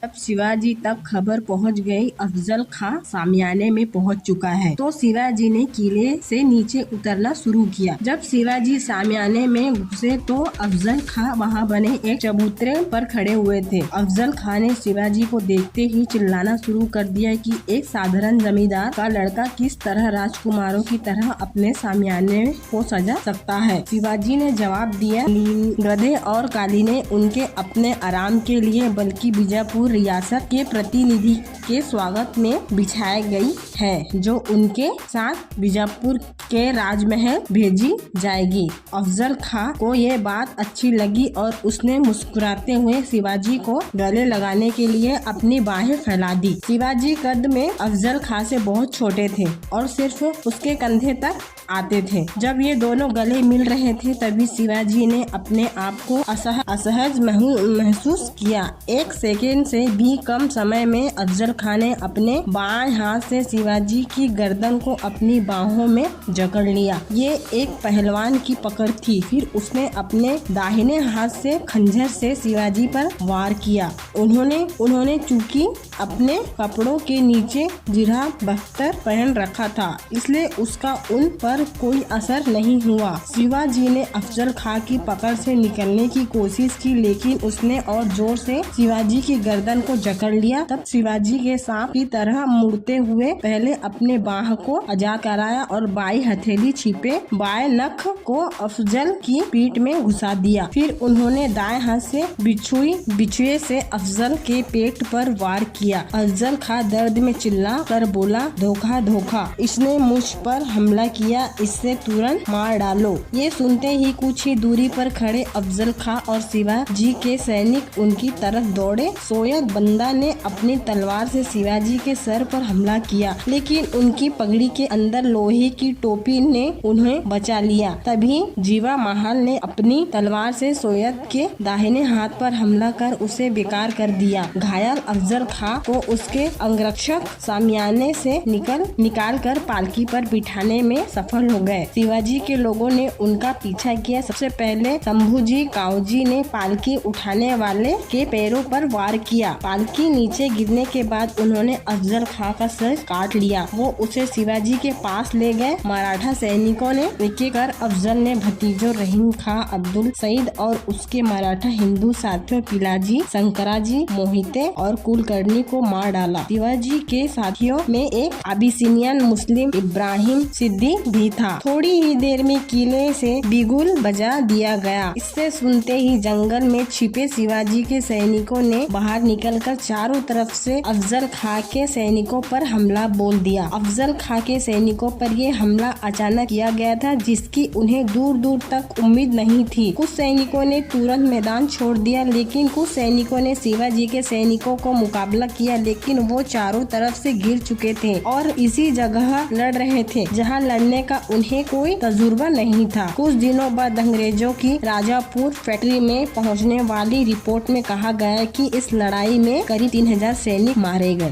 जब शिवाजी तक खबर पहुंच गई, अफजल खां सामियाने में पहुंच चुका है, तो शिवाजी ने किले से नीचे उतरना शुरू किया। जब शिवाजी सामियाने में घुसे तो अफजल खां वहां बने एक चबूतरे पर खड़े हुए थे। अफजल खां ने शिवाजी को देखते ही चिल्लाना शुरू कर दिया कि एक साधारण जमींदार का लड़का किस तरह राजकुमारों की तरह अपने सामियाने को सजा सकता है। शिवाजी ने जवाब दिया, गधे और कालीने उनके अपने आराम के लिए बल्कि बीजापुर रियासत के प्रतिनिधि के स्वागत में बिछाई गई है, जो उनके साथ बीजापुर के राजमहल भेजी जाएगी। अफजल खां को ये बात अच्छी लगी और उसने मुस्कुराते हुए शिवाजी को गले लगाने के लिए अपनी बाहें फैला दी। शिवाजी कद में अफजल खां से बहुत छोटे थे और सिर्फ उसके कंधे तक आते थे। जब ये दोनों गले मिल रहे थे तभी शिवाजी ने अपने आप को असहज महसूस किया। एक सेकेंड से भी कम समय में अफजल खां ने अपने बाएं हाथ से शिवाजी की गर्दन को अपनी बाहों में जकड़ लिया। ये एक पहलवान की पकड़ थी। फिर उसने अपने दाहिने हाथ से खंजर से शिवाजी पर वार किया। उन्होंने चूंकि अपने कपड़ों के नीचे जिराफ बख्तर पहन रखा था, इसलिए उसका उन पर कोई असर नहीं हुआ। शिवाजी ने अफजल खां की पकड़ से निकलने की कोशिश की, लेकिन उसने और जोर से शिवाजी की गर्दन को जकड़ लिया। तब शिवाजी के सांप की तरह मुड़ते हुए पहले अपने बाह को आजाद कराया और बाई हथेली छिपे बाएं नख को अफजल की पीठ में घुसा दिया। फिर उन्होंने दाएं हाथ से बिछुए से अफजल के पेट पर वार किया। अफजल खां दर्द में चिल्ला कर बोला, धोखा धोखा, इसने मुझ पर हमला किया, इससे तुरंत मार डालो। ये सुनते ही कुछ ही दूरी पर खड़े अफजल खां और शिवाजी के सैनिक उनकी तरफ दौड़े। सोयद बंदा ने अपनी तलवार से शिवाजी के सर पर हमला किया, लेकिन उनकी पगड़ी के अंदर लोहे की टोपी ने उन्हें बचा लिया। तभी जीवा महल ने अपनी तलवार से सोयद के दाहिने हाथ पर हमला कर उसे बेकार कर दिया। घायल अफजल खां को उसके अंगरक्षक सामियाने से निकाल कर पालकी पर बिठाने में सफल हो गए। शिवाजी के लोगों ने उनका पीछा किया। सबसे पहले शंभूजी काऊजी ने पालकी उठाने वाले के पैरों पर वार किया। पालकी नीचे गिरने के बाद उन्होंने अफजल खां का सर काट लिया। वो उसे शिवाजी के पास ले गए। मराठा सैनिकों ने एक कर अफजल ने भतीजों रहीम खां, अब्दुल सईद और उसके मराठा हिंदू साथियों पिलाजी, शंकराजी, मोहिते और कुलकर्णी को मार डाला। शिवाजी के साथियों में एक अबिसिनियन मुस्लिम इब्राहिम सिद्दी भी था। थोड़ी ही देर में किले से बिगुल बजा दिया गया। इससे सुनते ही जंगल में छिपे शिवाजी के सैनिकों ने बाहर निकलकर चारों तरफ से अफजल खां के सैनिकों पर हमला बोल दिया। अफजल खां के सैनिकों पर ये हमला अचानक किया गया था, जिसकी उन्हें दूर दूर तक उम्मीद नहीं थी। कुछ सैनिकों ने तुरंत मैदान छोड़ दिया, लेकिन कुछ सैनिकों ने शिवाजी के सैनिकों को मुकाबला किया, लेकिन वो चारों तरफ से घिर चुके थे और इसी जगह लड़ रहे थे जहां लड़ने का उन्हें कोई तजुर्बा नहीं था। कुछ दिनों बाद अंग्रेजों की राजापुर फैक्ट्री में पहुंचने वाली रिपोर्ट में कहा गया कि इस लड़ाई में करीब 3000 सैनिक मारे गए।